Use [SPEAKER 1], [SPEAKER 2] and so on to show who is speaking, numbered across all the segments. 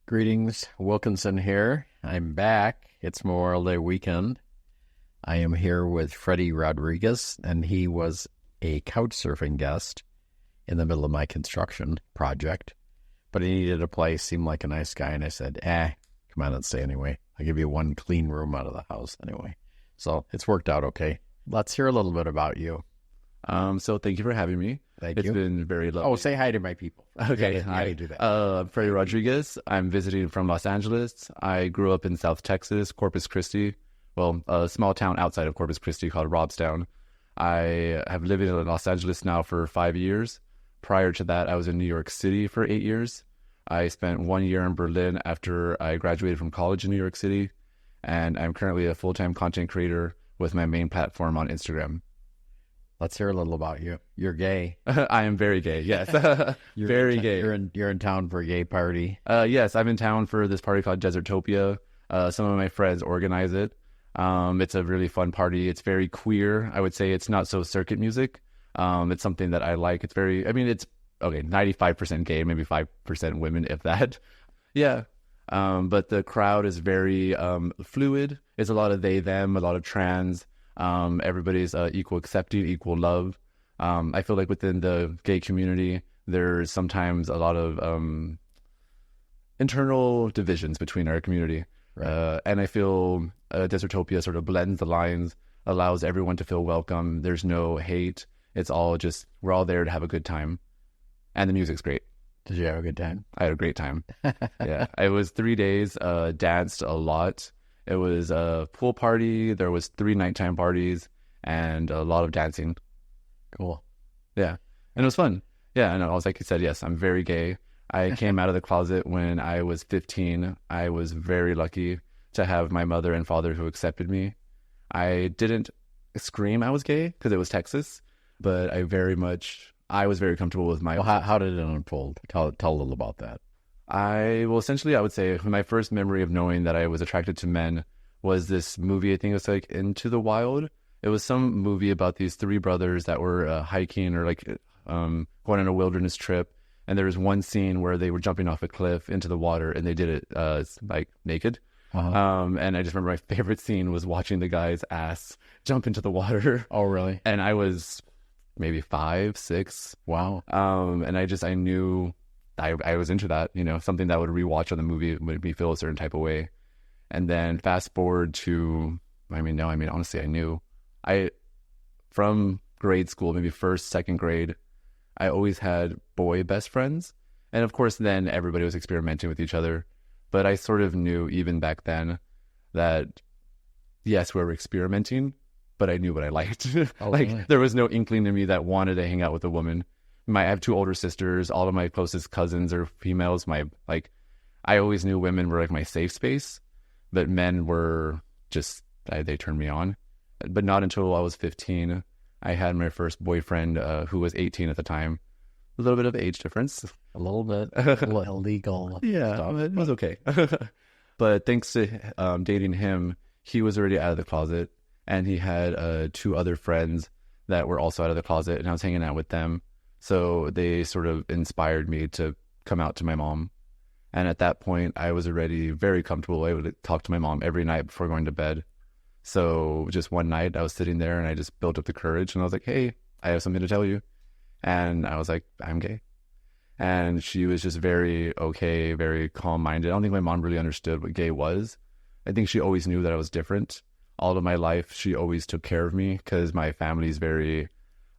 [SPEAKER 1] Greetings, Wilkinson here. I'm back. It's Memorial Day weekend. I am here with Freddy Rodriguez, and he was a couch surfing guest in the middle of my construction project. But he needed a place, seemed like a nice guy, and I said, come on and stay anyway. I'll give you one clean room out of the house anyway. So it's worked out okay. Let's hear a little bit about you.
[SPEAKER 2] So thank you for having me.
[SPEAKER 1] Thank you.
[SPEAKER 2] It's been very lovely.
[SPEAKER 1] Oh, say hi to my people.
[SPEAKER 2] Okay,
[SPEAKER 1] How do you do that?
[SPEAKER 2] I'm Freddy Rodriguez. I'm visiting from Los Angeles. I grew up in South Texas, Corpus Christi. Well, a small town outside of Corpus Christi called Robstown. I have lived in Los Angeles now for 5 years. Prior to that, I was in New York City for 8 years. I spent 1 year in Berlin after I graduated from college in New York City. And I'm currently a full-time content creator with my main platform on Instagram.
[SPEAKER 1] Let's hear a little about you. You're gay.
[SPEAKER 2] I am very gay, yes. Very gay.
[SPEAKER 1] You're in town for a gay party.
[SPEAKER 2] Yes, I'm in town for this party called Desertopia. Some of my friends organize it. It's a really fun party. It's very queer. I would say it's not so circuit music. It's something that I like. It's 95% gay, maybe 5% women, if that. Yeah. But the crowd is very fluid. It's a lot of they, them, a lot of trans. Everybody's equal accepting, equal love. I feel like within the gay community, there's sometimes a lot of internal divisions between our community. Right. And I feel Desertopia sort of blends the lines, allows everyone to feel welcome. There's no hate. It's all just, we're all there to have a good time. And the music's great.
[SPEAKER 1] Did you have a good time?
[SPEAKER 2] I had a great time. Yeah. It was 3 days, danced a lot. It was a pool party. There was 3 nighttime parties and a lot of dancing.
[SPEAKER 1] Cool.
[SPEAKER 2] Yeah. And it was fun. Yeah. And I was like you said, yes, I'm very gay. I came out of the closet when I was 15. I was very lucky to have my mother and father who accepted me. I didn't scream I was gay because it was Texas, but I was very comfortable with my...
[SPEAKER 1] Well, how did it unfold? Tell a little about that.
[SPEAKER 2] I would say my first memory of knowing that I was attracted to men was this movie. I think it was like Into the Wild. It was some movie about these 3 brothers that were hiking or going on a wilderness trip. And there was one scene where they were jumping off a cliff into the water and they did it naked. Uh-huh. And I just remember my favorite scene was watching the guy's ass jump into the water.
[SPEAKER 1] Oh, really?
[SPEAKER 2] And I was maybe 5, 6.
[SPEAKER 1] Wow.
[SPEAKER 2] And I knew... I was into that, something that I would rewatch on the movie would make me feel a certain type of way. And then fast forward to, honestly, I knew. From grade school, maybe first, second grade, I always had boy best friends. And of course, then everybody was experimenting with each other. But I sort of knew even back then that, yes, we were experimenting, but I knew what I liked.
[SPEAKER 1] Oh, really?
[SPEAKER 2] There was no inkling to me that wanted to hang out with a woman. I have 2 older sisters. All of my closest cousins are females. I always knew women were like my safe space, but men were just, they turned me on. But not until I was 15, I had my first boyfriend who was 18 at the time. A little bit of age difference.
[SPEAKER 1] A little bit. A little illegal.
[SPEAKER 2] Yeah,
[SPEAKER 1] stuff.
[SPEAKER 2] It was okay. But thanks to dating him, he was already out of the closet. And he had 2 other friends that were also out of the closet. And I was hanging out with them. So they sort of inspired me to come out to my mom. And at that point, I was already very comfortable. I would talk to my mom every night before going to bed. So just one night I was sitting there and I just built up the courage and I was like, hey, I have something to tell you. And I was like, I'm gay. And she was just very okay, very calm-minded. I don't think my mom really understood what gay was. I think she always knew that I was different. All of my life, she always took care of me because my family's very...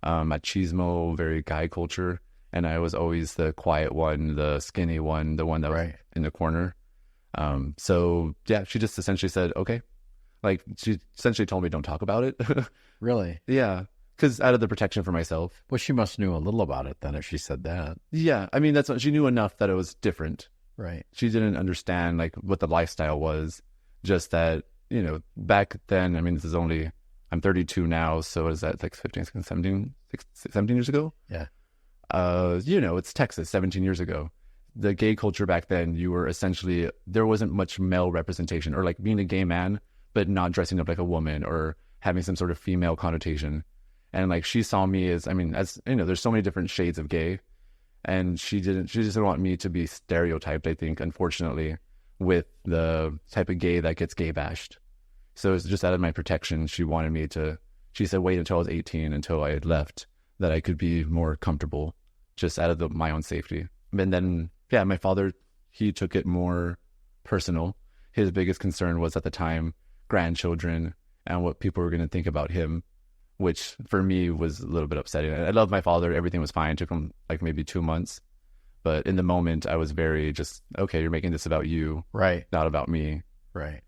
[SPEAKER 2] machismo, very guy culture, and I was always the quiet one, the skinny one, the one that was in the corner. So yeah, she just essentially said, okay. She essentially told me don't talk about it.
[SPEAKER 1] Really?
[SPEAKER 2] Yeah, because out of the protection for myself.
[SPEAKER 1] Well, she must knew a little about it then if she said that.
[SPEAKER 2] Yeah, that's what she knew enough that it was different.
[SPEAKER 1] Right.
[SPEAKER 2] She didn't understand what the lifestyle was, just that, back then, this is only... I'm 32 now, so is that 15, 17 years ago?
[SPEAKER 1] Yeah.
[SPEAKER 2] It's Texas 17 years ago. The gay culture back then, you were essentially, there wasn't much male representation or being a gay man, but not dressing up like a woman or having some sort of female connotation. And she saw me as, there's so many different shades of gay. And she just didn't want me to be stereotyped, I think, unfortunately, with the type of gay that gets gay bashed. So it's just out of my protection. She said, wait until I was 18, until I had left, that I could be more comfortable, just out of my own safety. And then, yeah, my father, he took it more personal. His biggest concern was at the time grandchildren and what people were going to think about him, which for me was a little bit upsetting. I love my father. Everything was fine. It took him like maybe 2 months. But in the moment, I was very just, okay, you're making this about you,
[SPEAKER 1] Right.
[SPEAKER 2] not about me.
[SPEAKER 1] Right.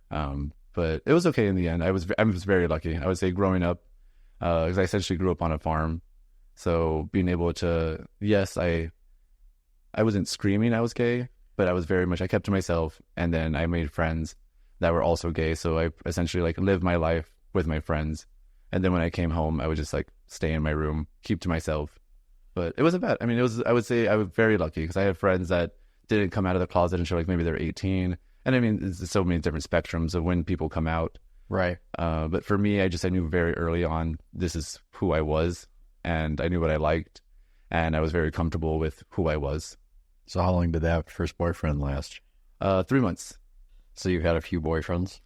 [SPEAKER 2] But it was okay in the end. I was very lucky. I would say growing up, because I essentially grew up on a farm. So being able to, yes, I wasn't screaming I was gay, but I was very much, I kept to myself. And then I made friends that were also gay. So I essentially like lived my life with my friends. And then when I came home, I would just like stay in my room, keep to myself. But it wasn't bad. I mean, I would say I was very lucky because I had friends that didn't come out of the closet until like maybe they're 18. And I mean, there's so many different spectrums of when people come out.
[SPEAKER 1] Right.
[SPEAKER 2] But for me, I knew very early on, this is who I was, and I knew what I liked, and I was very comfortable with who I was.
[SPEAKER 1] So how long did that first boyfriend last?
[SPEAKER 2] 3 months.
[SPEAKER 1] So you've had a few boyfriends?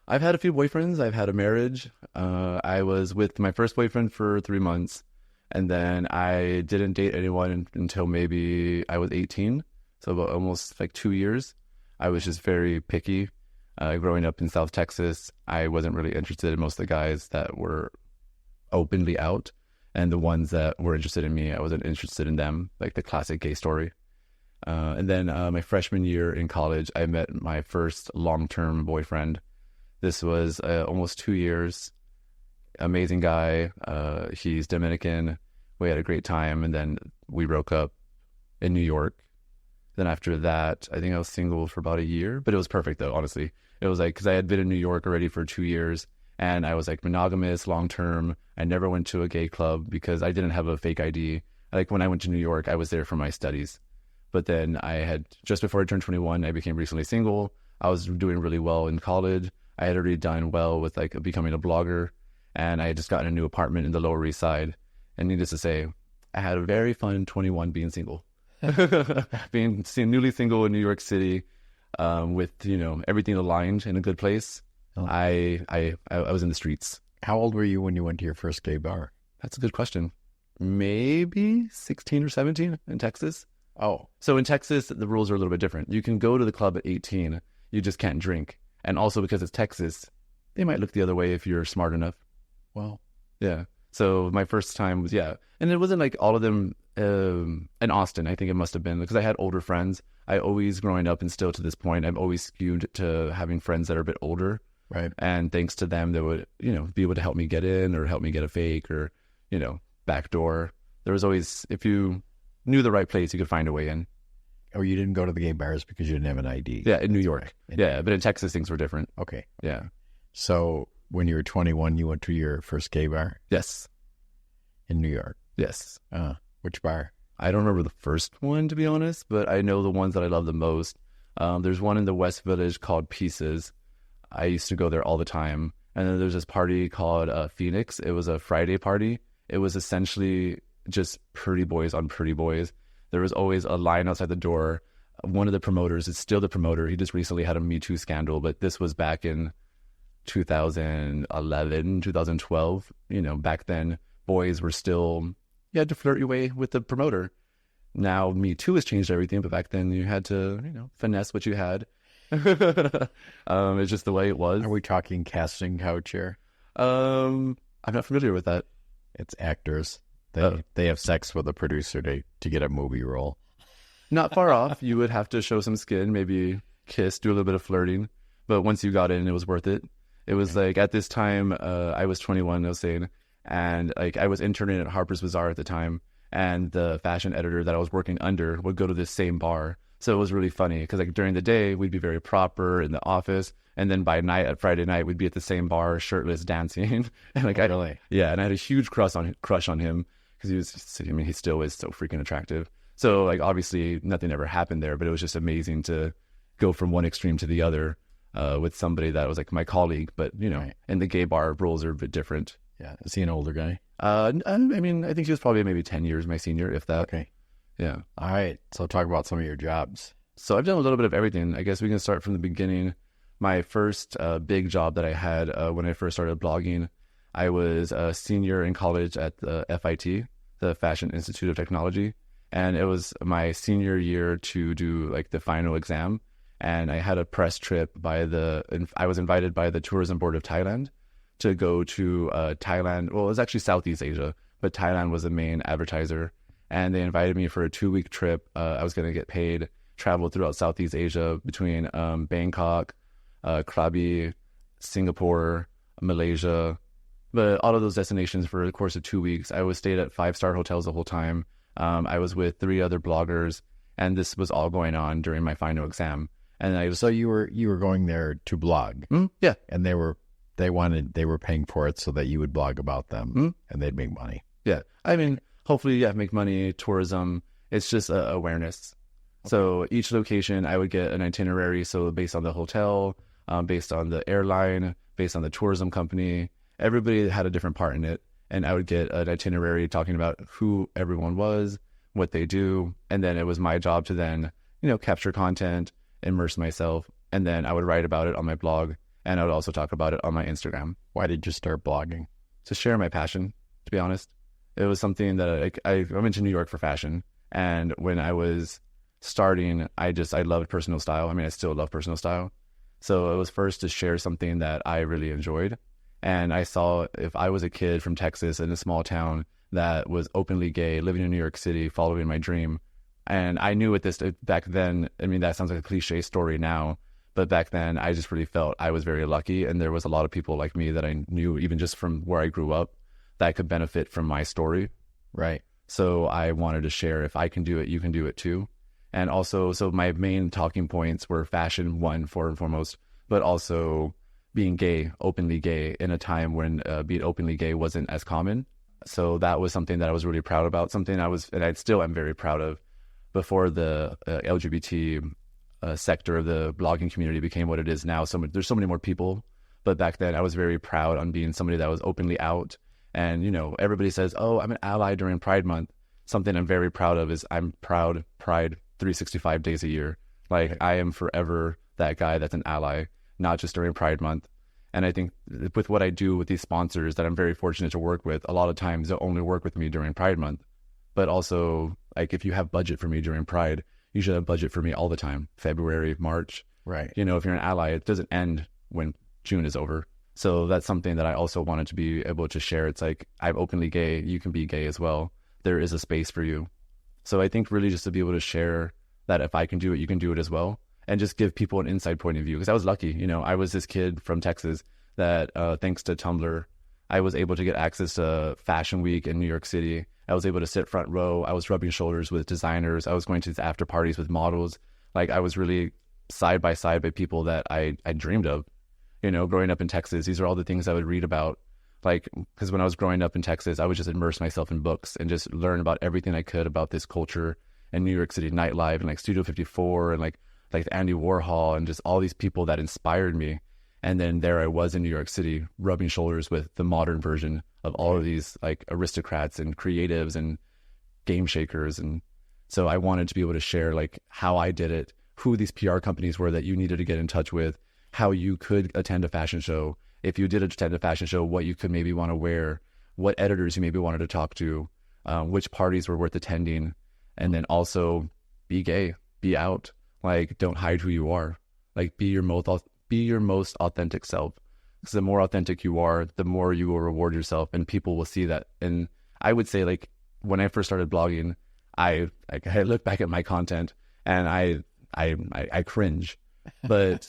[SPEAKER 2] I've had a few boyfriends. I've had a marriage. I was with my first boyfriend for 3 months, and then I didn't date anyone until maybe I was 18. So about almost like 2 years. I was just very picky. Growing up in South Texas, I wasn't really interested in most of the guys that were openly out, and the ones that were interested in me, I wasn't interested in them, like the classic gay story. And then my freshman year in college, I met my first long-term boyfriend. This was almost 2 years. Amazing guy. He's Dominican. We had a great time, and then we broke up in New York. Then after that, I think I was single for about a year, but it was perfect though, honestly. It was like, because I had been in New York already for 2 years, and I was like monogamous, long-term. I never went to a gay club because I didn't have a fake ID. Like when I went to New York, I was there for my studies. But then just before I turned 21, I became recently single. I was doing really well in college. I had already done well with like becoming a blogger, and I had just gotten a new apartment in the Lower East Side. And needless to say, I had a very fun 21 being single. Being newly single in New York City, with everything aligned in a good place.
[SPEAKER 1] Oh.
[SPEAKER 2] I was in the streets.
[SPEAKER 1] How old were you when you went to your first gay bar?
[SPEAKER 2] That's a good question. Maybe 16 or 17 in Texas.
[SPEAKER 1] Oh,
[SPEAKER 2] so in Texas the rules are a little bit different. You can go to the club at 18. You just can't drink. And also because it's Texas, they might look the other way if you're smart enough.
[SPEAKER 1] well,
[SPEAKER 2] Yeah. So my first time was, and it wasn't like all of them in Austin. I think it must have been because I had older friends. I always, growing up and still to this point, I've always skewed to having friends that are a bit older.
[SPEAKER 1] right.
[SPEAKER 2] And thanks to them, they would, be able to help me get in or help me get a fake or, back door. There was always, if you knew the right place, you could find a way in.
[SPEAKER 1] Oh, you didn't go to the gay bars because you didn't have an ID?
[SPEAKER 2] Yeah, in New York. Yeah, but in Texas, things were different.
[SPEAKER 1] Okay.
[SPEAKER 2] Yeah.
[SPEAKER 1] So when you were 21, you went to your first gay bar
[SPEAKER 2] Yes.
[SPEAKER 1] in New York.
[SPEAKER 2] Yes.
[SPEAKER 1] Which bar?
[SPEAKER 2] I don't remember the first one, to be honest, but I know the ones that I love the most. There's one in the West Village called Pieces. I used to go there all the time. And then there's this party called Phoenix. It was a Friday party. It was essentially just pretty boys on pretty boys. There was always a line outside the door. One of the promoters is still the promoter. He just recently had a Me Too scandal, but this was back in 2011, 2012. Back then, boys were still, you had to flirt your way with the promoter. Now, Me Too has changed everything, but back then you had to, finesse what you had. It's just the way it was.
[SPEAKER 1] Are we talking casting couch here?
[SPEAKER 2] I'm not familiar with that.
[SPEAKER 1] It's actors. They have sex with a producer to get a movie role.
[SPEAKER 2] Not far off. You would have to show some skin, maybe kiss, do a little bit of flirting. But once you got in, it was worth it. It was like at this time, I was 21, I was saying, and like I was interning at Harper's Bazaar at the time, and the fashion editor that I was working under would go to this same bar. So it was really funny because like during the day, we'd be very proper in the office. And then by night, at Friday night, we'd be at the same bar, shirtless, dancing. And like,
[SPEAKER 1] Really?
[SPEAKER 2] Yeah. And I had a huge crush on him because he still is so freaking attractive. So like, obviously nothing ever happened there, but it was just amazing to go from one extreme to the other with somebody that was like my colleague, but
[SPEAKER 1] Right.
[SPEAKER 2] and the gay bar rules are a bit different.
[SPEAKER 1] Yeah. Is he an older guy?
[SPEAKER 2] I mean, I think he was probably maybe 10 years my senior, if that.
[SPEAKER 1] Okay.
[SPEAKER 2] Yeah.
[SPEAKER 1] All right. So talk about some of your jobs.
[SPEAKER 2] So I've done a little bit of everything. I guess we can start from the beginning. My first big job that I had when I first started blogging, I was a senior in college at the FIT, the Fashion Institute of Technology. And it was my senior year to do like the final exam. And I had a press trip I was invited by the Tourism Board of Thailand to go to Thailand. Well, it was actually Southeast Asia, but Thailand was the main advertiser. And they invited me for a 2-week trip. I was going to get paid, travel throughout Southeast Asia between Bangkok, Krabi, Singapore, Malaysia. But all of those destinations for the course of 2 weeks, I was stayed at 5-star hotels the whole time. I was with 3 other bloggers, and this was all going on during my final exam. And
[SPEAKER 1] So you were going there to blog,
[SPEAKER 2] yeah,
[SPEAKER 1] and they were paying for it so that you would blog about them, and they'd make money.
[SPEAKER 2] yeah. I mean, hopefully, yeah, make money, tourism. It's just awareness. Okay. So each location, I would get an itinerary. So based on the hotel, based on the airline, based on the tourism company, everybody had a different part in it. And I would get an itinerary talking about who everyone was, what they do. And then it was my job to then, capture content, immerse myself. And then I would write about it on my blog. And I would also talk about it on my Instagram.
[SPEAKER 1] Why did you start blogging?
[SPEAKER 2] To share my passion, to be honest. It was something that I went to New York for fashion. And when I was starting, I loved personal style. I mean, I still love personal style. So it was first to share something that I really enjoyed. And I saw if I was a kid from Texas in a small town that was openly gay, living in New York City, following my dream. And I knew back then, I mean, that sounds like a cliche story now, but back then I just really felt I was very lucky. And there was a lot of people like me that I knew, even just from where I grew up, that could benefit from my story.
[SPEAKER 1] Right.
[SPEAKER 2] So I wanted to share, if I can do it, you can do it too. And also, so my main talking points were fashion, one, and foremost, but also being gay, openly gay, in a time when being openly gay wasn't as common. So that was something that I was really proud about, and I still am very proud of. Before the LGBT sector of the blogging community became what it is now, there's so many more people. But back then I was very proud on being somebody that was openly out. And, everybody says, oh, I'm an ally during Pride Month. Something I'm very proud of is I'm proud Pride 365 days a year. Like, I am forever that guy that's an ally, not just during Pride Month. And I think with what I do with these sponsors that I'm very fortunate to work with, a lot of times they'll only work with me during Pride Month. But also, like, if you have budget for me during Pride, you should have budget for me all the time, February, March.
[SPEAKER 1] Right.
[SPEAKER 2] If you're an ally, it doesn't end when June is over. So that's something that I also wanted to be able to share. It's like, I'm openly gay, you can be gay as well. There is a space for you. So I think really just to be able to share that if I can do it, you can do it as well. And just give people an inside point of view. Because I was lucky, I was this kid from Texas that thanks to Tumblr, I was able to get access to Fashion Week in New York City. I was able to sit front row. I was rubbing shoulders with designers. I was going to these after parties with models. Like, I was really side by side by people that I dreamed of. Growing up in Texas, these are all the things I would read about. Like, because when I was growing up in Texas, I would just immerse myself in books and just learn about everything I could about this culture and New York City nightlife and like Studio 54 and like Andy Warhol and just all these people that inspired me. And then there I was in New York City, rubbing shoulders with the modern version of all of these like aristocrats and creatives and game shakers. And so I wanted to be able to share like how I did it, who these PR companies were that you needed to get in touch with, how you could attend a fashion show. If you did attend a fashion show, what you could maybe want to wear, what editors you maybe wanted to talk to, which parties were worth attending. And then also be gay, be out, like don't hide who you are, like be your most authentic self. Because the more authentic you are, the more you will reward yourself and people will see that. And I would say like when I first started blogging, I look back at my content and I cringe, but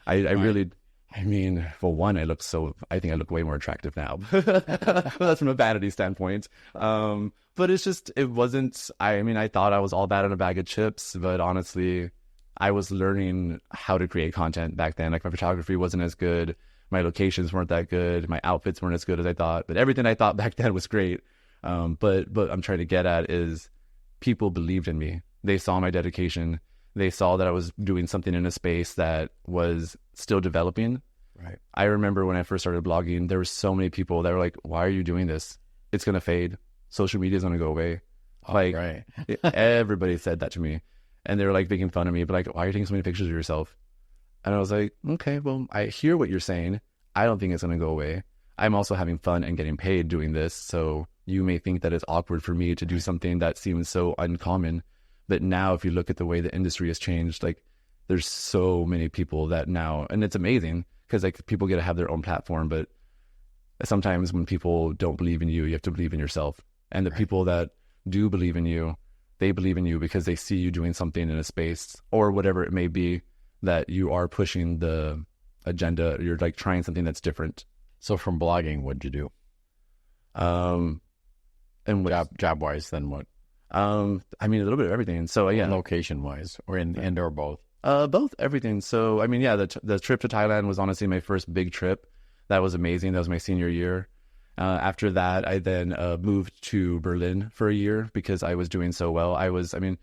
[SPEAKER 2] I really, one, I think I look way more attractive now. That's from a vanity standpoint. But it's just, I thought I was all that in a bag of chips, but honestly, I was learning how to create content back then. Like my photography wasn't as good. My locations weren't that good. My outfits weren't as good as I thought, but everything I thought back then was great. But I'm trying to get at is people believed in me. They saw my dedication. They saw that I was doing something in a space that was still developing.
[SPEAKER 1] Right.
[SPEAKER 2] I remember when I first started blogging, there were so many people that were like, why are you doing this? It's going to fade. Social media is going to go away. Like,
[SPEAKER 1] right.
[SPEAKER 2] everybody said that to me. And they were like making fun of me, but like, why are you taking so many pictures of yourself? And I was like, okay, well, I hear what you're saying. I don't think it's going to go away. I'm also having fun and getting paid doing this. So you may think that it's awkward for me to do something that seems so uncommon. But now, if you look at the way the industry has changed, like, there's so many people that now, and it's amazing because like people get to have their own platform. But sometimes when people don't believe in you, you have to believe in yourself. And the people that do believe in you, they believe in you because they see you doing something in a space or whatever it may be, that you are pushing the agenda. You're like trying something that's different.
[SPEAKER 1] So from blogging, what'd you do?
[SPEAKER 2] And
[SPEAKER 1] Job wise, then what?
[SPEAKER 2] I mean, a little bit of everything. So yeah,
[SPEAKER 1] Location wise, or and or both.
[SPEAKER 2] Both, everything. So I mean, yeah, the trip to Thailand was honestly my first big trip. That was amazing. That was my senior year. After that, I then moved to Berlin for a year because I was doing so well. In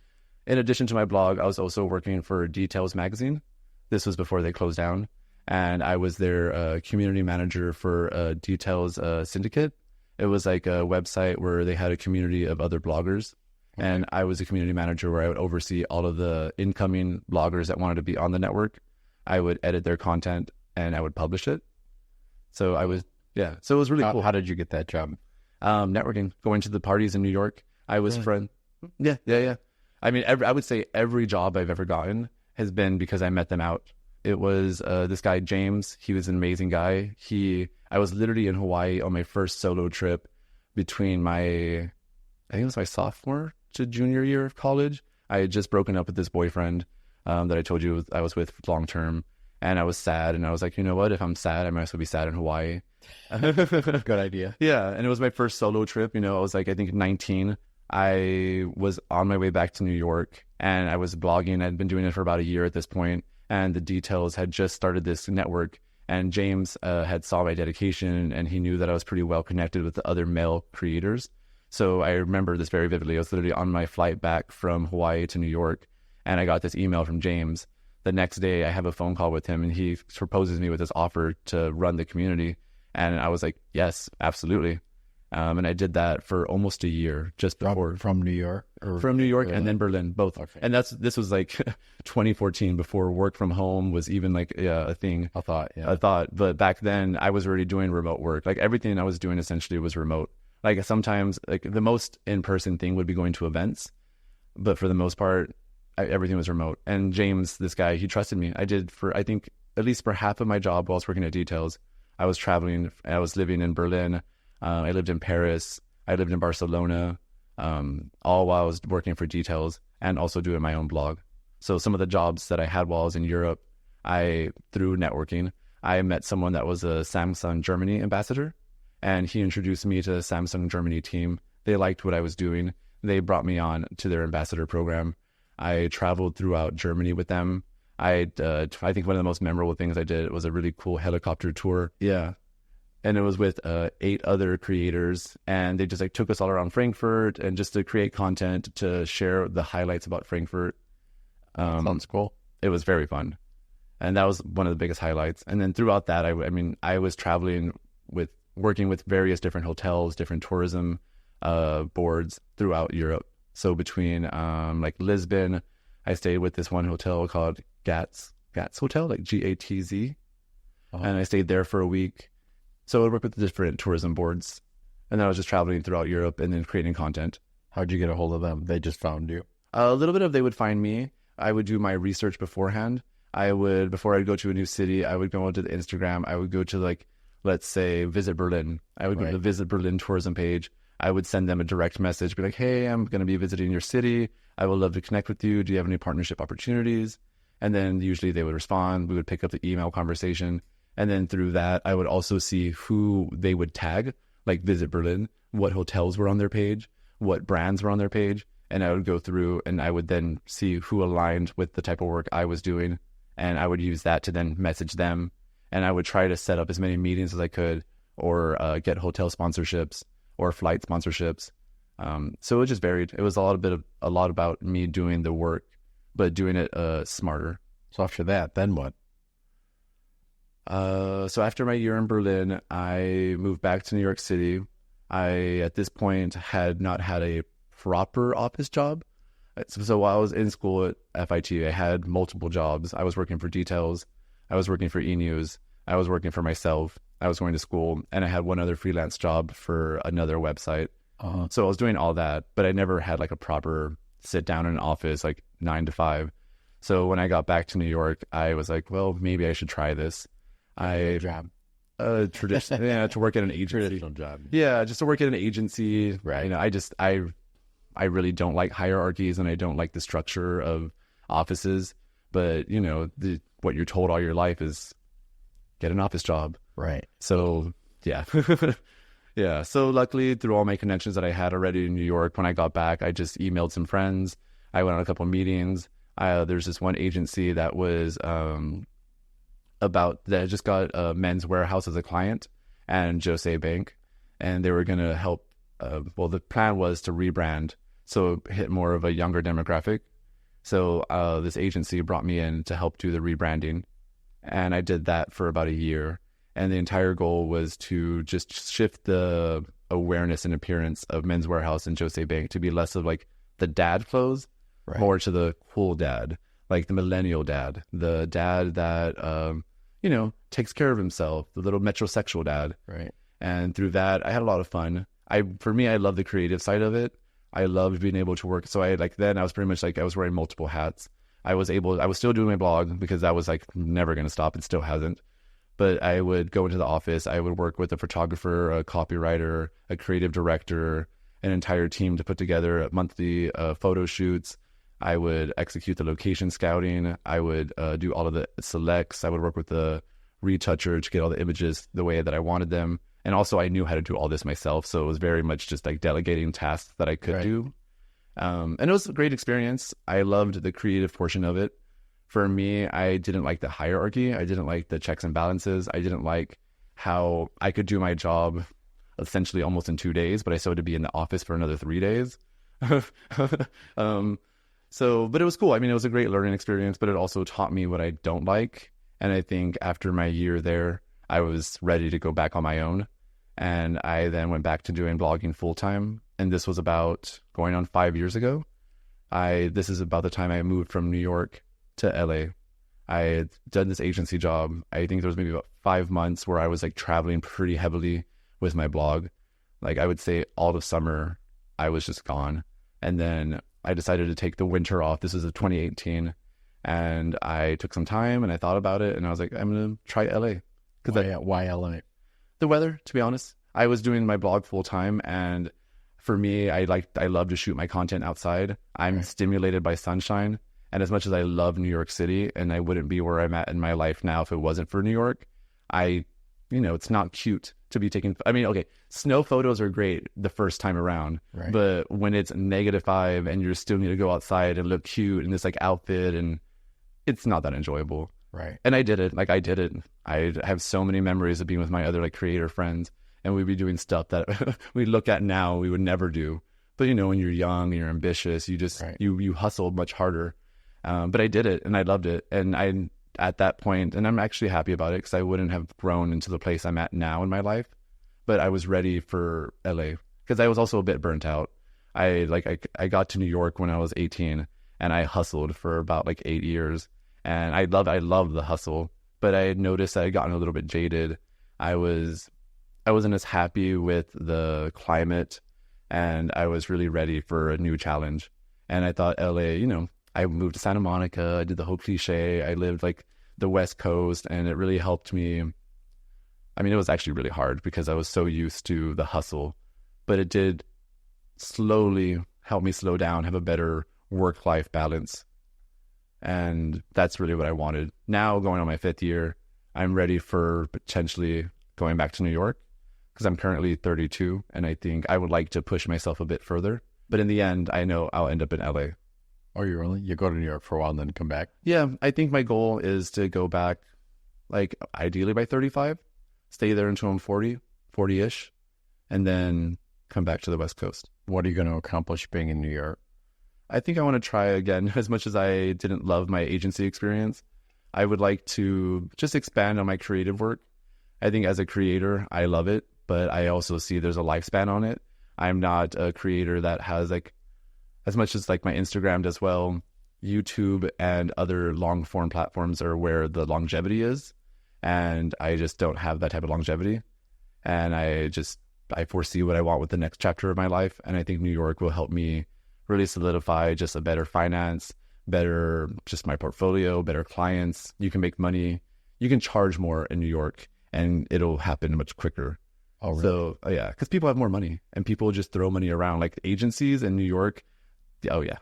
[SPEAKER 2] addition to my blog, I was also working for Details magazine. This was before they closed down. And I was their community manager for Details Syndicate. It was like a website where they had a community of other bloggers. Okay. And I was a community manager where I would oversee all of the incoming bloggers that wanted to be on the network. I would edit their content and I would publish it. So I was, yeah. So it was really cool.
[SPEAKER 1] How did you get that job?
[SPEAKER 2] Networking, going to the parties in New York. I was friend. Yeah. I mean, I would say every job I've ever gotten has been because I met them out. It was this guy, James. He was an amazing guy. I was literally in Hawaii on my first solo trip between I think it was my sophomore to junior year of college. I had just broken up with this boyfriend that I told you I was with long term. And I was sad. And I was like, you know what? If I'm sad, I might as well be sad in Hawaii.
[SPEAKER 1] Good idea.
[SPEAKER 2] Yeah. And it was my first solo trip. You know, I was like, I think 19. I was on my way back to New York and I was blogging. I'd been doing it for about a year at this point. And the Details had just started this network. And James had saw my dedication and he knew that I was pretty well connected with the other male creators. So I remember this very vividly. I was literally on my flight back from Hawaii to New York and I got this email from James. The next day I have a phone call with him and he proposes me with this offer to run the community. And I was like, yes, absolutely. And I did that for almost a year just before.
[SPEAKER 1] From New York?
[SPEAKER 2] From New York and then Berlin, both.
[SPEAKER 1] Okay.
[SPEAKER 2] And this was like 2014 before work from home was even like a thing.
[SPEAKER 1] I thought.
[SPEAKER 2] But back then I was already doing remote work. Like everything I was doing essentially was remote. Like sometimes like the most in-person thing would be going to events. But for the most part, everything was remote. And James, this guy, he trusted me. I think at least for half of my job while I was working at Details, I was traveling. I was living in Berlin. I lived in Paris. I lived in Barcelona, all while I was working for Details and also doing my own blog. So some of the jobs that I had while I was in Europe, through networking, I met someone that was a Samsung Germany ambassador, and he introduced me to the Samsung Germany team. They liked what I was doing. They brought me on to their ambassador program. I traveled throughout Germany with them. I think one of the most memorable things I did was a really cool helicopter tour. Yeah. And it was with 8 other creators, and they just like took us all around Frankfurt and just to create content to share the highlights about Frankfurt.
[SPEAKER 1] Sounds cool.
[SPEAKER 2] It was very fun. And that was one of the biggest highlights. And then throughout that, I was traveling working with various different hotels, different tourism boards throughout Europe. So between like Lisbon, I stayed with this one hotel called Gatz Hotel, like Gatz. And I stayed there for a week. So I worked with the different tourism boards. And then I was just traveling throughout Europe and then creating content.
[SPEAKER 1] How'd you get a hold of them? They just found you?
[SPEAKER 2] A little bit of they would find me. I would do my research beforehand. Before I'd go to a new city, I would go onto the Instagram. I would go to like, let's say, Visit Berlin. I would go to the Visit Berlin tourism page. I would send them a direct message, be like, hey, I'm going to be visiting your city. I would love to connect with you. Do you have any partnership opportunities? And then usually they would respond. We would pick up the email conversation. And then through that, I would also see who they would tag, like Visit Berlin, what hotels were on their page, what brands were on their page. And I would go through and I would then see who aligned with the type of work I was doing. And I would use that to then message them. And I would try to set up as many meetings as I could or get hotel sponsorships or flight sponsorships. So it just varied. It was a lot about me doing the work, but doing it smarter.
[SPEAKER 1] So after that, then what?
[SPEAKER 2] So after my year in Berlin, I moved back to New York City. I, at this point, had not had a proper office job. So while I was in school at FIT, I had multiple jobs. I was working for Details. I was working for E-News. I was working for myself. I was going to school, and I had one other freelance job for another website. So I was doing all that, but I never had like a proper sit down in an office, like 9 to 5. So when I got back to New York, I was like, well, maybe I should try this.
[SPEAKER 1] Job.
[SPEAKER 2] Traditional, yeah, to work at an agency.
[SPEAKER 1] Traditional job.
[SPEAKER 2] Yeah, just to work at an agency.
[SPEAKER 1] Right.
[SPEAKER 2] You know, I really don't like hierarchies, and I don't like the structure of offices. But you know, what you're told all your life is get an office job.
[SPEAKER 1] Right.
[SPEAKER 2] So yeah. Yeah. So luckily, through all my connections that I had already in New York, when I got back, I just emailed some friends. I went on a couple of meetings. There's this one agency that was that just got Men's Warehouse as a client and Jose Bank, and they were going to help. Well, the plan was to rebrand, so hit more of a younger demographic. So this agency brought me in to help do the rebranding, and I did that for about a year. And the entire goal was to just shift the awareness and appearance of Men's Warehouse and Jose Bank to be less of like the dad clothes, more to the cool dad, like the millennial dad, the dad that, you know, takes care of himself, the little metrosexual dad.
[SPEAKER 1] Right.
[SPEAKER 2] And through that, I had a lot of fun. For me, I love the creative side of it. I loved being able to work. So I was pretty much like, I was wearing multiple hats. I was still doing my blog because that was like never going to stop. It still hasn't. But I would go into the office. I would work with a photographer, a copywriter, a creative director, an entire team to put together monthly photo shoots. I would execute the location scouting. I would do all of the selects. I would work with the retoucher to get all the images the way that I wanted them. And also I knew how to do all this myself. So it was very much just like delegating tasks that I could do. And it was a great experience. I loved the creative portion of it. For me, I didn't like the hierarchy. I didn't like the checks and balances. I didn't like how I could do my job essentially almost in 2 days, but I still had to be in the office for another 3 days. But it was cool. I mean, it was a great learning experience, but it also taught me what I don't like. And I think after my year there, I was ready to go back on my own. And I then went back to doing blogging full time. And this was about going on 5 years ago. This is about the time I moved from New York to LA. I had done this agency job. I think there was maybe about 5 months where I was like traveling pretty heavily with my blog. Like I would say all of summer, I was just gone. And then I decided to take the winter off. This was 2018. And I took some time and I thought about it and I was like, I'm going to try LA.
[SPEAKER 1] Why LA?
[SPEAKER 2] The weather, to be honest. I was doing my blog full time, and for me, I love to shoot my content outside. I'm stimulated by sunshine. And as much as I love New York City, and I wouldn't be where I'm at in my life now if it wasn't for New York, it's not cute to be taking. I mean, okay, snow photos are great the first time around, but when it's -5 and you still need to go outside and look cute in this like outfit, and it's not that enjoyable.
[SPEAKER 1] Right.
[SPEAKER 2] And I did it. I have so many memories of being with my other like creator friends, and we'd be doing stuff that we look at now we would never do. But when you're young and you're ambitious, you just you hustle much harder. But I did it and I loved it. And I, at that point, and I'm actually happy about it because I wouldn't have grown into the place I'm at now in my life, but I was ready for LA because I was also a bit burnt out. I got to New York when I was 18 and I hustled for about like 8 years, and I loved the hustle, but I had noticed that I had gotten a little bit jaded. I wasn't as happy with the climate, and I was really ready for a new challenge. And I thought LA, I moved to Santa Monica. I did the whole cliche. I lived like the West Coast, and it really helped me. I mean, it was actually really hard because I was so used to the hustle, but it did slowly help me slow down, have a better work-life balance. And that's really what I wanted. Now, going on my 5th year, I'm ready for potentially going back to New York because I'm currently 32, and I think I would like to push myself a bit further. But in the end, I know I'll end up in LA. Oh,
[SPEAKER 1] you go to New York for a while and then come back?
[SPEAKER 2] Yeah, I think my goal is to go back, like, ideally by 35, stay there until I'm 40-ish, and then come back to the West Coast.
[SPEAKER 1] What are you going to accomplish being in New York?
[SPEAKER 2] I think I want to try again. As much as I didn't love my agency experience, I would like to just expand on my creative work. I think as a creator, I love it, but I also see there's a lifespan on it. I'm not a creator that has like as much as like my Instagram does well, YouTube and other long form platforms are where the longevity is. And I just don't have that type of longevity. And I foresee what I want with the next chapter of my life. And I think New York will help me really solidify just a better finance, better just my portfolio, better clients. You can make money. You can charge more in New York and it'll happen much quicker.
[SPEAKER 1] Oh, really?
[SPEAKER 2] So, yeah, because people have more money and people just throw money around. Like agencies in New York, oh, yeah.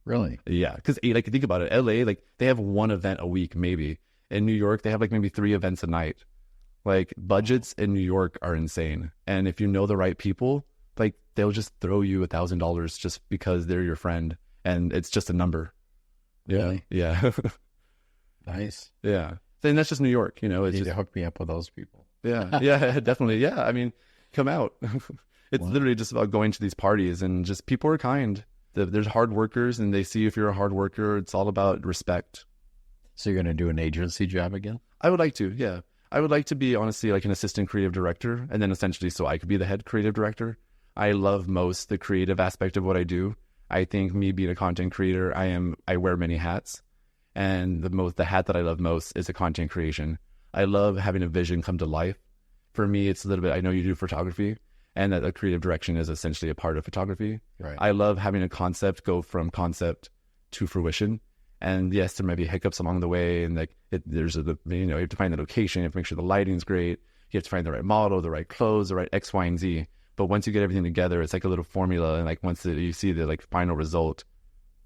[SPEAKER 1] Really?
[SPEAKER 2] Yeah, because like think about it, LA, like they have one event a week maybe. In New York, they have like maybe 3 events a night. Like budgets in New York are insane. And if you know the right people, like they'll just throw you $1,000 just because they're your friend. And it's just a number.
[SPEAKER 1] Really?
[SPEAKER 2] Yeah.
[SPEAKER 1] Nice.
[SPEAKER 2] Yeah. And that's just New York, you know. It's
[SPEAKER 1] You need
[SPEAKER 2] just
[SPEAKER 1] to hook me up with those people.
[SPEAKER 2] yeah, yeah, definitely. Yeah. I mean, come out. It's
[SPEAKER 1] Wow.
[SPEAKER 2] literally just about going to these parties and just people are kind. There's hard workers and they see if you're a hard worker. It's all about respect.
[SPEAKER 1] So you're going to do an agency job again?
[SPEAKER 2] I would like to, yeah. I would like to be, honestly, like an assistant creative director, and then essentially so I could be the head creative director. I love most the creative aspect of what I do. I think me being a content creator, I wear many hats, and the hat that I love most is the content creation. I love having a vision come to life. For me, it's a little bit, I know you do photography, and that the creative direction is essentially a part of photography.
[SPEAKER 1] Right.
[SPEAKER 2] I love having a concept go from concept to fruition. And yes, there might be hiccups along the way, and like you have to find the location, you have to make sure the lighting's great, you have to find the right model, the right clothes, the right X, Y, and Z. But once you get everything together, it's like a little formula, and like once you see the like final result,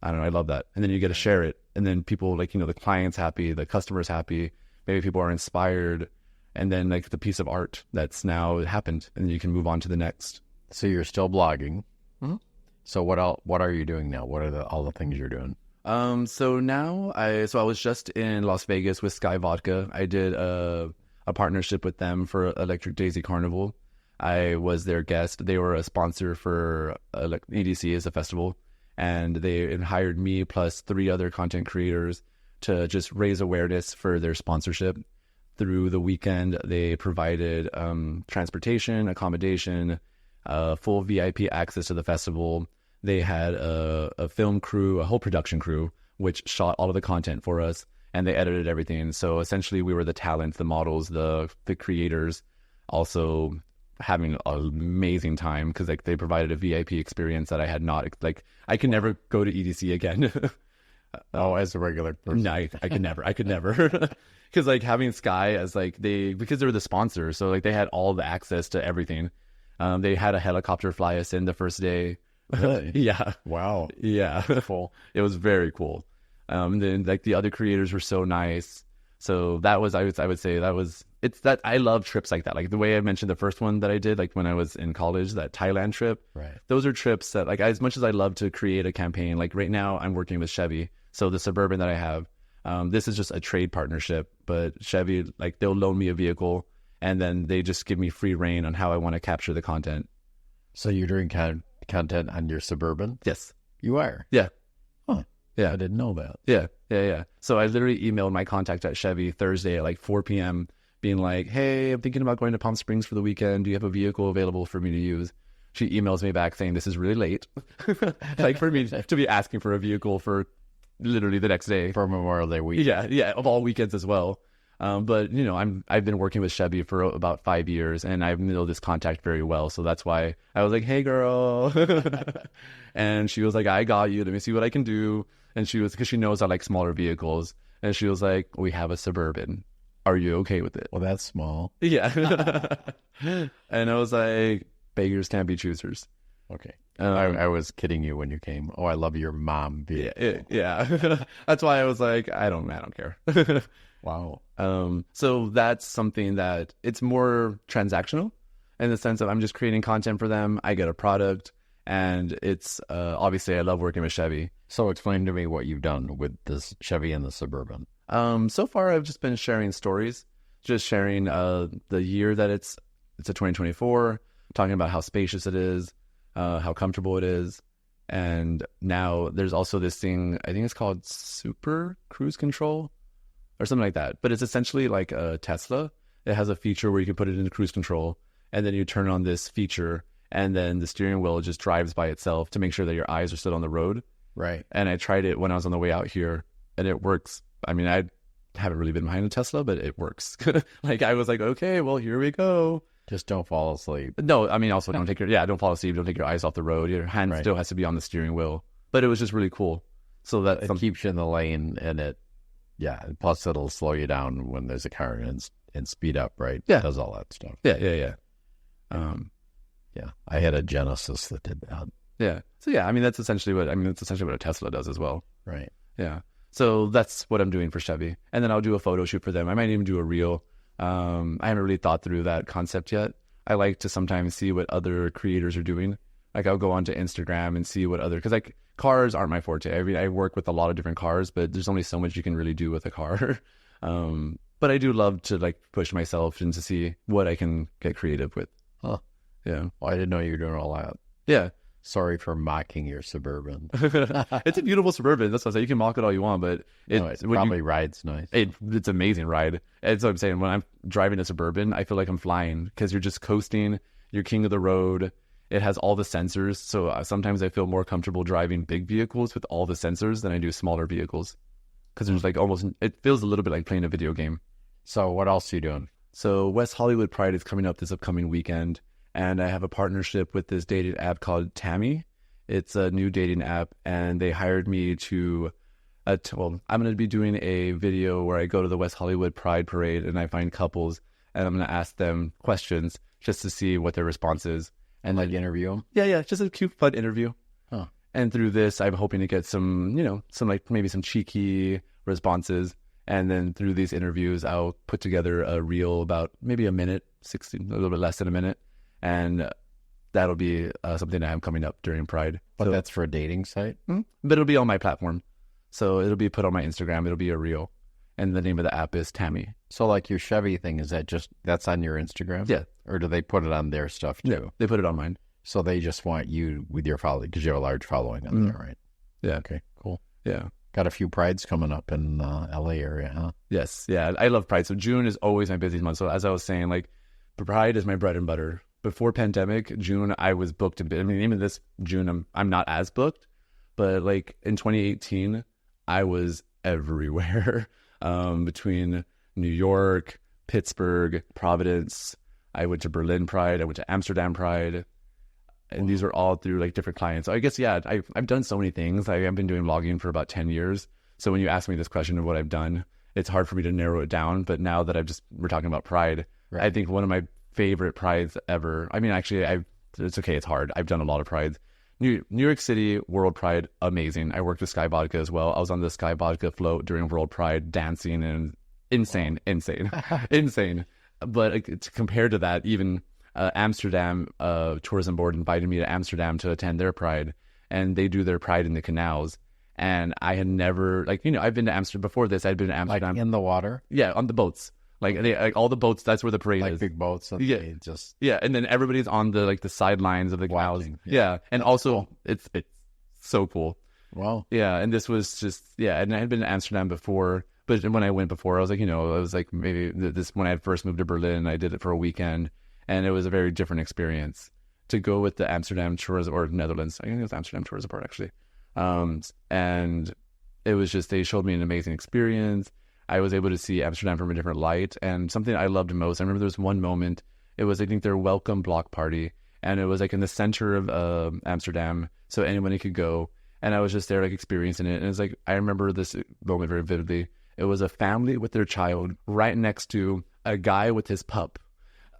[SPEAKER 2] I don't know, I love that. And then you get to share it, and then people like the client's happy, the customer's happy, maybe people are inspired, and then like the piece of art that's now happened, and you can move on to the next.
[SPEAKER 1] So you're still blogging.
[SPEAKER 2] Mhm.
[SPEAKER 1] So what are you doing now? What are all the things you're doing?
[SPEAKER 2] So now I was just in Las Vegas with Sky Vodka. I did a partnership with them for Electric Daisy Carnival. I was their guest. They were a sponsor for EDC as a festival, and they hired me plus 3 other content creators to just raise awareness for their sponsorship. Through the weekend, they provided transportation, accommodation, full VIP access to the festival. They had a film crew, a whole production crew, which shot all of the content for us, and they edited everything. So essentially, we were the talent, the models, the creators, also having an amazing time because like they provided a VIP experience that I had not. Like I could never go to EDC again.
[SPEAKER 1] As a regular person?
[SPEAKER 2] No, I could never. Because like having Sky as like because they were the sponsor, so like they had all the access to everything. They had a helicopter fly us in the first day.
[SPEAKER 1] Really?
[SPEAKER 2] Yeah.
[SPEAKER 1] Wow.
[SPEAKER 2] Yeah.
[SPEAKER 1] Cool.
[SPEAKER 2] It was very cool. And then like the other creators were so nice. So that was, I would say that was, it's that I love trips like that. Like the way I mentioned the first one that I did, like when I was in college, that Thailand trip.
[SPEAKER 1] Right.
[SPEAKER 2] Those are trips that like, as much as I love to create a campaign, like right now I'm working with Chevy. So the Suburban that I have, this is just a trade partnership, but Chevy, like they'll loan me a vehicle and then they just give me free reign on how I want to capture the content.
[SPEAKER 1] So you're doing content on your Suburban?
[SPEAKER 2] Yes.
[SPEAKER 1] You are?
[SPEAKER 2] Yeah.
[SPEAKER 1] Huh.
[SPEAKER 2] Yeah.
[SPEAKER 1] I didn't know that.
[SPEAKER 2] Yeah. So I literally emailed my contact at Chevy Thursday at like 4 p.m. being like, hey, I'm thinking about going to Palm Springs for the weekend. Do you have a vehicle available for me to use? She emails me back saying this is really late. Like for me to be asking for a vehicle for literally the next day.
[SPEAKER 1] For Memorial Day week.
[SPEAKER 2] Yeah, of all weekends as well. But you know, I've been working with Chevy for about 5 years, and I know this contact very well. So that's why I was like, "Hey, girl," and she was like, "I got you. Let me see what I can do." And she was, because she knows I like smaller vehicles, and she was like, "We have a Suburban. Are you okay with it?"
[SPEAKER 1] Well, that's small.
[SPEAKER 2] Yeah. And I was like, "Beggars can't be choosers."
[SPEAKER 1] Okay. I was kidding you when you came. Oh, I love your mom vehicle.
[SPEAKER 2] Yeah. That's why I was like, I don't care.
[SPEAKER 1] Wow.
[SPEAKER 2] So that's something that it's more transactional in the sense of I'm just creating content for them. I get a product, and it's obviously I love working with Chevy.
[SPEAKER 1] So explain to me what you've done with this Chevy and the Suburban.
[SPEAKER 2] So far I've just been sharing stories, just sharing the year that it's a 2024, talking about how spacious it is, how comfortable it is. And now there's also this thing, I think it's called Super Cruise Control or something like that. But it's essentially like a Tesla. It has a feature where you can put it into cruise control, and then you turn on this feature, and then the steering wheel just drives by itself to make sure that your eyes are still on the road.
[SPEAKER 1] Right.
[SPEAKER 2] And I tried it when I was on the way out here, and it works. I mean, I haven't really been behind a Tesla, but it works. Like, I was like, okay, well, here we go.
[SPEAKER 1] Just don't fall asleep.
[SPEAKER 2] No, I mean, also don't fall asleep. Don't take your eyes off the road. Your hand still has to be on the steering wheel. But it was just really cool. So that
[SPEAKER 1] it keeps you in the lane, and plus it'll slow you down when there's a car and speed up, right?
[SPEAKER 2] Yeah.
[SPEAKER 1] It does all that stuff.
[SPEAKER 2] Yeah.
[SPEAKER 1] I had a Genesis that did that.
[SPEAKER 2] Yeah. So yeah, I mean, that's essentially what a Tesla does as well.
[SPEAKER 1] Right.
[SPEAKER 2] Yeah. So that's what I'm doing for Chevy. And then I'll do a photo shoot for them. I might even do a reel. I haven't really thought through that concept yet. I like to sometimes see what other creators are doing. Like, I'll go onto Instagram and see what because like, cars aren't my forte. I mean, I work with a lot of different cars, but there's only so much you can really do with a car. But I do love to like push myself and to see what I can get creative with.
[SPEAKER 1] Huh.
[SPEAKER 2] Yeah.
[SPEAKER 1] Well, I didn't know you were doing all that.
[SPEAKER 2] Yeah.
[SPEAKER 1] Sorry for mocking your Suburban.
[SPEAKER 2] It's a beautiful Suburban. That's what I say. You can mock it all you want, but
[SPEAKER 1] it probably rides nice.
[SPEAKER 2] It's an amazing ride. That's what I'm saying. When I'm driving a Suburban, I feel like I'm flying because you're just coasting. You're king of the road. It has all the sensors. So sometimes I feel more comfortable driving big vehicles with all the sensors than I do smaller vehicles. Because there's like it feels a little bit like playing a video game.
[SPEAKER 1] So what else are you doing?
[SPEAKER 2] So West Hollywood Pride is coming up this upcoming weekend. And I have a partnership with this dating app called Tammy. It's a new dating app, and they hired me to, I'm going to be doing a video where I go to the West Hollywood Pride Parade and I find couples, and I'm going to ask them questions just to see what their response is.
[SPEAKER 1] And like interview them?
[SPEAKER 2] Yeah, just a cute, fun interview.
[SPEAKER 1] Huh.
[SPEAKER 2] And through this, I'm hoping to get some maybe some cheeky responses. And then through these interviews, I'll put together a reel about maybe a minute, a little bit less than a minute. And that'll be something I have coming up during Pride.
[SPEAKER 1] But that's for a dating site?
[SPEAKER 2] But it'll be on my platform. So it'll be put on my Instagram. It'll be a reel. And the name of the app is Tammy.
[SPEAKER 1] So like your Chevy thing, that's on your Instagram?
[SPEAKER 2] Yeah.
[SPEAKER 1] Or do they put it on their stuff too?
[SPEAKER 2] Yeah, they put it on mine.
[SPEAKER 1] So they just want you with your following, because you have a large following on there, right?
[SPEAKER 2] Yeah.
[SPEAKER 1] Okay, cool.
[SPEAKER 2] Yeah.
[SPEAKER 1] Got a few Prides coming up in LA area, huh?
[SPEAKER 2] Yes. Yeah. I love Pride. So June is always my busiest month. So as I was saying, like, Pride is my bread and butter. Before pandemic, June, I was booked a bit. I mean, even this June, I'm not as booked. But like in 2018, I was everywhere. Between New York, Pittsburgh, Providence. I went to Berlin Pride. I went to Amsterdam Pride. And these were all through like different clients. So I guess, yeah, I've done so many things. I've been doing vlogging for about 10 years. So when you ask me this question of what I've done, it's hard for me to narrow it down. But now that we're talking about Pride, right. I think one of my favorite Prides ever. I mean, actually, it's okay. It's hard. I've done a lot of Prides. New York City World Pride, amazing. I worked with Sky Vodka as well. I was on the Sky Vodka float during World Pride, dancing and insane. But compared to that, even Amsterdam tourism board invited me to Amsterdam to attend their Pride, and they do their Pride in the canals. And I had never, I've been to Amsterdam before this. I'd been to Amsterdam.
[SPEAKER 1] Like in the water?
[SPEAKER 2] Yeah, on the boats. Like all the boats, that's where the parade is.
[SPEAKER 1] Like big boats.
[SPEAKER 2] Yeah, and then everybody's on the sidelines of the canals. Yeah, and also it's so cool.
[SPEAKER 1] Wow.
[SPEAKER 2] Yeah, and this was just, and I had been to Amsterdam before, but when I went before, I was like, maybe this, when I first moved to Berlin, I did it for a weekend, and it was a very different experience to go with the Amsterdam tourism, or Netherlands. I think it was Amsterdam tourism board, actually. And it was just, they showed me an amazing experience. I was able to see Amsterdam from a different light, and something I loved most, I remember there was one moment, it was, I think, their welcome block party, and it was like in the center of Amsterdam, so anybody could go, and I was just there experiencing it, and it's like, I remember this moment very vividly. It was a family with their child right next to a guy with his pup,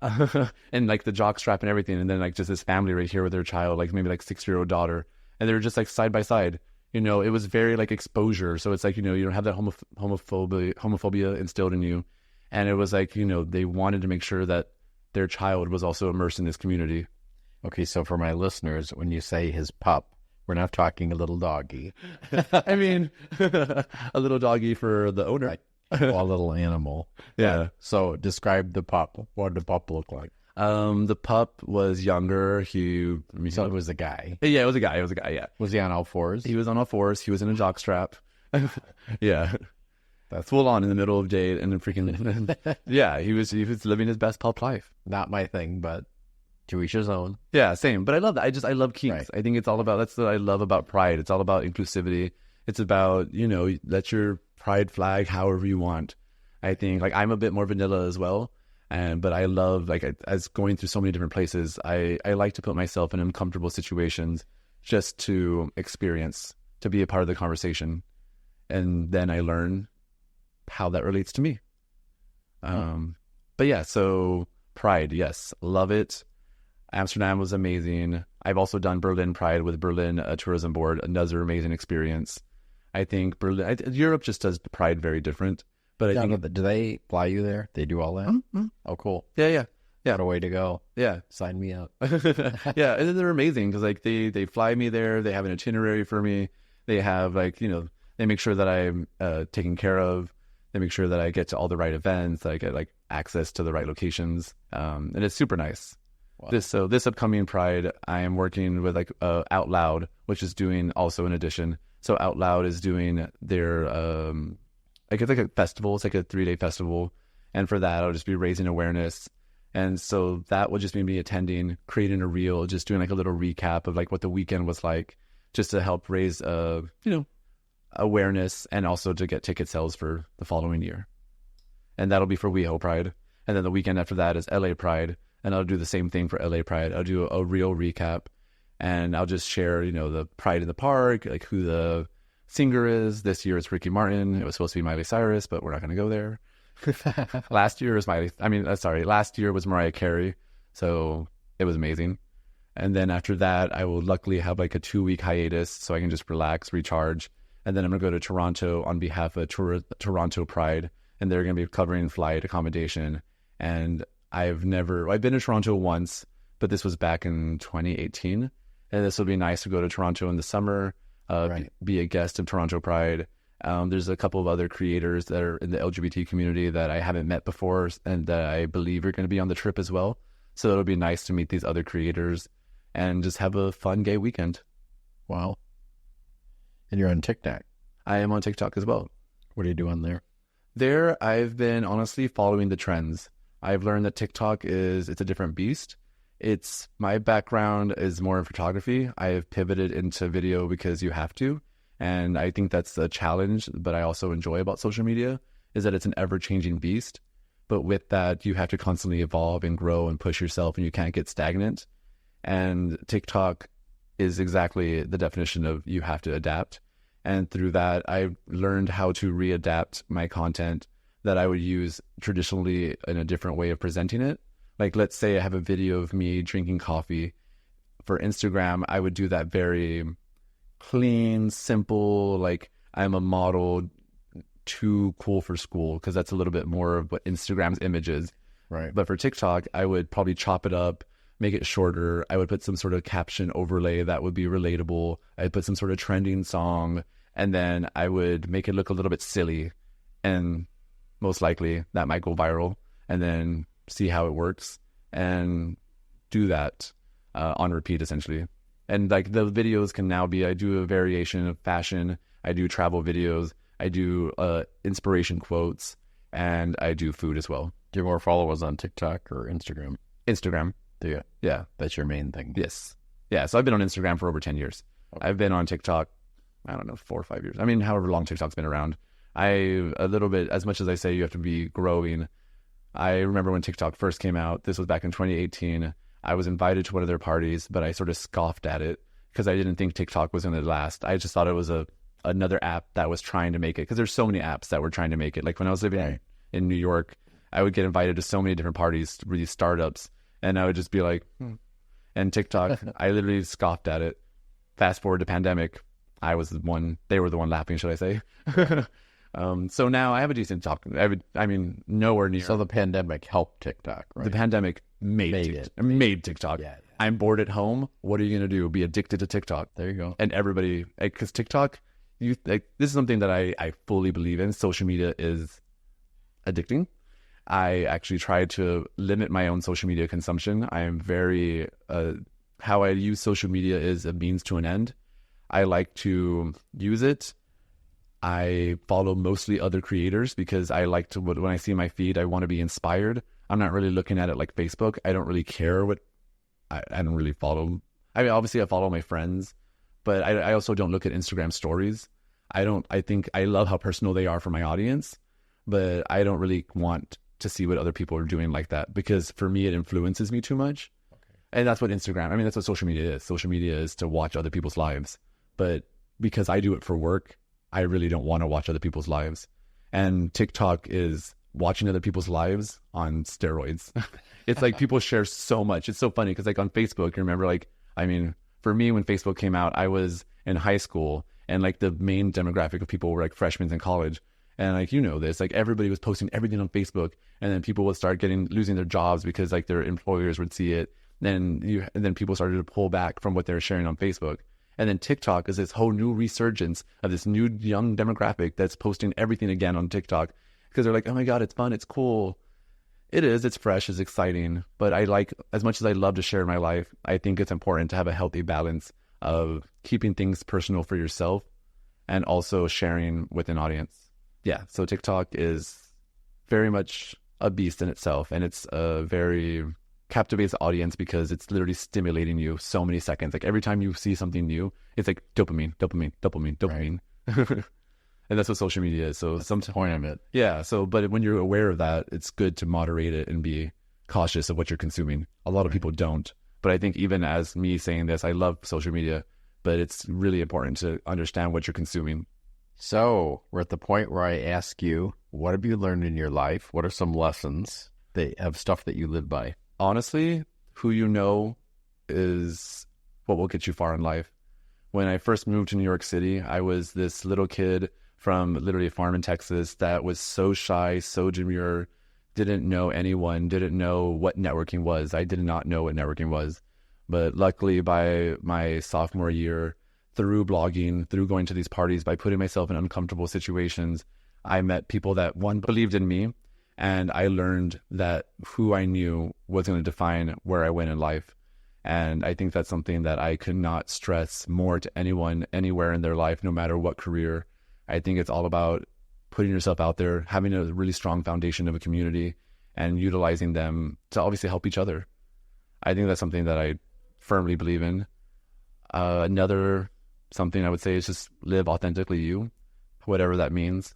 [SPEAKER 2] and the jock strap and everything, and then just this family right here with their child, maybe 6-year-old daughter, and they were just side by side. It was very exposure. So it's you don't have that homophobia instilled in you. And it was they wanted to make sure that their child was also immersed in this community.
[SPEAKER 1] Okay, so for my listeners, when you say his pup, we're not talking a little doggy.
[SPEAKER 2] I mean, a little doggy for the owner.
[SPEAKER 1] A little animal.
[SPEAKER 2] Yeah.
[SPEAKER 1] So describe the pup. What did the pup look like?
[SPEAKER 2] The pup was younger.
[SPEAKER 1] So it was a guy.
[SPEAKER 2] Yeah, it was a guy. Yeah.
[SPEAKER 1] Was he on all fours?
[SPEAKER 2] He was on all fours. He was in a jock strap. Yeah. That's full on in the middle of day and then freaking. Yeah, he was living his best pup life.
[SPEAKER 1] Not my thing, but To each his own.
[SPEAKER 2] Yeah, same. But I love that. I love kinks.
[SPEAKER 1] Right.
[SPEAKER 2] I think it's all about, that's what I love about Pride. It's all about inclusivity. It's about, let your pride flag however you want. I think like I'm a bit more vanilla as well. But I love as going through so many different places, I like to put myself in uncomfortable situations just to experience, to be a part of the conversation. And then I learn how that relates to me. But yeah, so Pride, yes, love it. Amsterdam was amazing. I've also done Berlin Pride with Berlin Tourism Board, another amazing experience. I think Europe just does Pride very different. But I think,
[SPEAKER 1] do they fly you there? They do all that?
[SPEAKER 2] Mm-hmm.
[SPEAKER 1] Oh, cool.
[SPEAKER 2] Yeah.
[SPEAKER 1] What a way to go.
[SPEAKER 2] Yeah.
[SPEAKER 1] Sign me up.
[SPEAKER 2] Yeah, and they're amazing because they fly me there. They have an itinerary for me. They have they make sure that I'm taken care of. They make sure that I get to all the right events, that I get access to the right locations. And it's super nice. Wow. This upcoming Pride, I am working with Out Loud, which is doing also an edition. So Out Loud is doing their it's like a festival. It's like a 3-day festival, and for that I'll just be raising awareness. And so that will just be me attending, creating a reel, just doing a little recap of what the weekend was like, just to help raise awareness and also to get ticket sales for the following year. And that'll be for WeHo Pride. And then the weekend after that is LA Pride. And I'll do the same thing for LA Pride. I'll do a real recap, and I'll just share, the Pride in the Park, who the singer is. This year it's Ricky Martin. It was supposed to be Miley Cyrus, but we're not going to go there. Last year was last year was Mariah Carey. So it was amazing. And then after that, I will luckily have a 2-week hiatus so I can just relax, recharge. And then I'm going to go to Toronto on behalf of Toronto Pride. And they're going to be covering flight accommodation. And I've been to Toronto once, but this was back in 2018. And this will be nice to go to Toronto in the summer, be a guest of Toronto Pride. There's a couple of other creators that are in the LGBT community that I haven't met before and that I believe are going to be on the trip as well. So it'll be nice to meet these other creators and just have a fun gay weekend.
[SPEAKER 1] Wow. And you're on TikTok.
[SPEAKER 2] I am on TikTok as well.
[SPEAKER 1] What are you doing there?
[SPEAKER 2] There, I've been honestly following the trends. I've learned that TikTok it's a different beast. My background is more in photography. I have pivoted into video because you have to. And I think that's the challenge, but I also enjoy about social media is that it's an ever-changing beast. But with that, you have to constantly evolve and grow and push yourself, and you can't get stagnant. And TikTok is exactly the definition of you have to adapt. And through that, I've learned how to readapt my content that I would use traditionally in a different way of presenting it. Let's say I have a video of me drinking coffee. For Instagram, I would do that very clean, simple, I'm a model, too cool for school, because that's a little bit more of what Instagram's image is.
[SPEAKER 1] Right.
[SPEAKER 2] But for TikTok, I would probably chop it up, make it shorter. I would put some sort of caption overlay that would be relatable. I'd put some sort of trending song, and then I would make it look a little bit silly, and most likely that might go viral, and then see how it works and do that on repeat essentially. And the videos can now be, I do a variation of fashion, I do travel videos, I do inspiration quotes, and I do food as well.
[SPEAKER 1] Do you have more followers on TikTok or Instagram?
[SPEAKER 2] Instagram.
[SPEAKER 1] Do you?
[SPEAKER 2] Yeah.
[SPEAKER 1] That's your main thing?
[SPEAKER 2] Yes. Yeah, so I've been on Instagram for over 10 years. Okay. I've been on TikTok, I don't know, 4 or 5 years. I mean, however long TikTok's been around. A little bit, as much as I say you have to be growing, I remember when TikTok first came out, this was back in 2018, I was invited to one of their parties, but I sort of scoffed at it because I didn't think TikTok was going to last. I just thought it was another app that was trying to make it, because there's so many apps that were trying to make it. When I was living in New York, I would get invited to so many different parties, these startups, and I would just be like, And TikTok, I literally scoffed at it. Fast forward to pandemic, they were the one laughing, should I say. So now I have a decent talk. Nowhere near.
[SPEAKER 1] So the pandemic helped TikTok, right?
[SPEAKER 2] The pandemic made TikTok.
[SPEAKER 1] Yeah.
[SPEAKER 2] I'm bored at home. What are you going to do? Be addicted to TikTok.
[SPEAKER 1] There you go.
[SPEAKER 2] And everybody, because TikTok, this is something that I fully believe in. Social media is addicting. I actually try to limit my own social media consumption. I am very, how I use social media is a means to an end. I like to use it. I follow mostly other creators because I like to, when I see my feed, I want to be inspired. I'm not really looking at it like Facebook. I don't really care what I don't really follow. I mean, obviously I follow my friends, but I also don't look at Instagram stories. I think I love how personal they are for my audience, but I don't really want to see what other people are doing like that, because for me, it influences me too much. Okay. And that's what Instagram, I mean, that's what social media is. Social media is to watch other people's lives. But because I do it for work, I really don't want to watch other people's lives. And TikTok is watching other people's lives on steroids. It's like people share so much. It's so funny because like on Facebook, you remember, like, I mean, for me, when Facebook came out, I was in high school, and like the main demographic of people were like freshmen in college. And like, you know, this, like everybody was posting everything on Facebook, and then people would start losing their jobs because like their employers would see it. And then people started to pull back from what they were sharing on Facebook. And then TikTok is this whole new resurgence of this new young demographic that's posting everything again on TikTok, because they're like, oh my God, it's fun, it's cool. It is, it's fresh, it's exciting. But I like, as much as I love to share my life, I think it's important to have a healthy balance of keeping things personal for yourself and also sharing with an audience. Yeah, so TikTok is very much a beast in itself, and it's a very captivates the audience because it's literally stimulating you so many seconds. Like every time you see something new, it's like dopamine, dopamine, dopamine, dopamine. Right. And that's what social media is. So some point of it. Yeah. So, but when you're aware of that, it's good to moderate it and be cautious of what you're consuming. A lot of people don't. But I think even as me saying this, I love social media, but it's really important to understand what you're consuming.
[SPEAKER 1] So we're at the point where I ask you, what have you learned in your life? What are some lessons of stuff that you live by?
[SPEAKER 2] Honestly, who you know is what will get you far in life. When I first moved to New York City, I was this little kid from literally a farm in Texas that was so shy, so demure, didn't know anyone, didn't know what networking was. I did not know what networking was. But luckily by my sophomore year, through blogging, through going to these parties, by putting myself in uncomfortable situations, I met people that, one, believed in me, and I learned that who I knew was going to define where I went in life. And I think that's something that I could not stress more to anyone, anywhere in their life, no matter what career. I think it's all about putting yourself out there, having a really strong foundation of a community, and utilizing them to obviously help each other. I think that's something that I firmly believe in. Another something I would say is just live authentically you, whatever that means.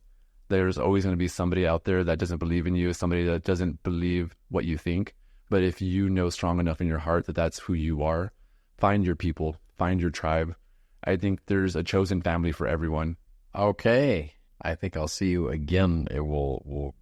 [SPEAKER 2] There's always going to be somebody out there that doesn't believe in you, somebody that doesn't believe what you think. But if you know strong enough in your heart that that's who you are, find your people, find your tribe. I think there's a chosen family for everyone.
[SPEAKER 1] Okay. I think I'll see you again. We'll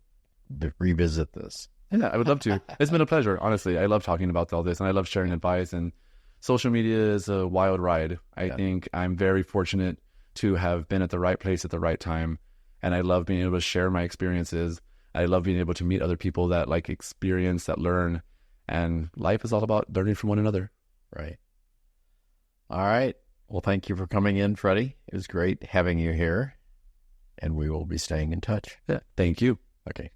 [SPEAKER 1] revisit this.
[SPEAKER 2] Yeah, I would love to. It's been a pleasure, honestly. I love talking about all this, and I love sharing advice. And social media is a wild ride. I think I'm very fortunate to have been at the right place at the right time. And I love being able to share my experiences. I love being able to meet other people that like experience, that learn. And life is all about learning from one another.
[SPEAKER 1] Right. All right. Well, thank you for coming in, Freddy. It was great having you here. And we will be staying in touch.
[SPEAKER 2] Yeah. Thank you.
[SPEAKER 1] Okay.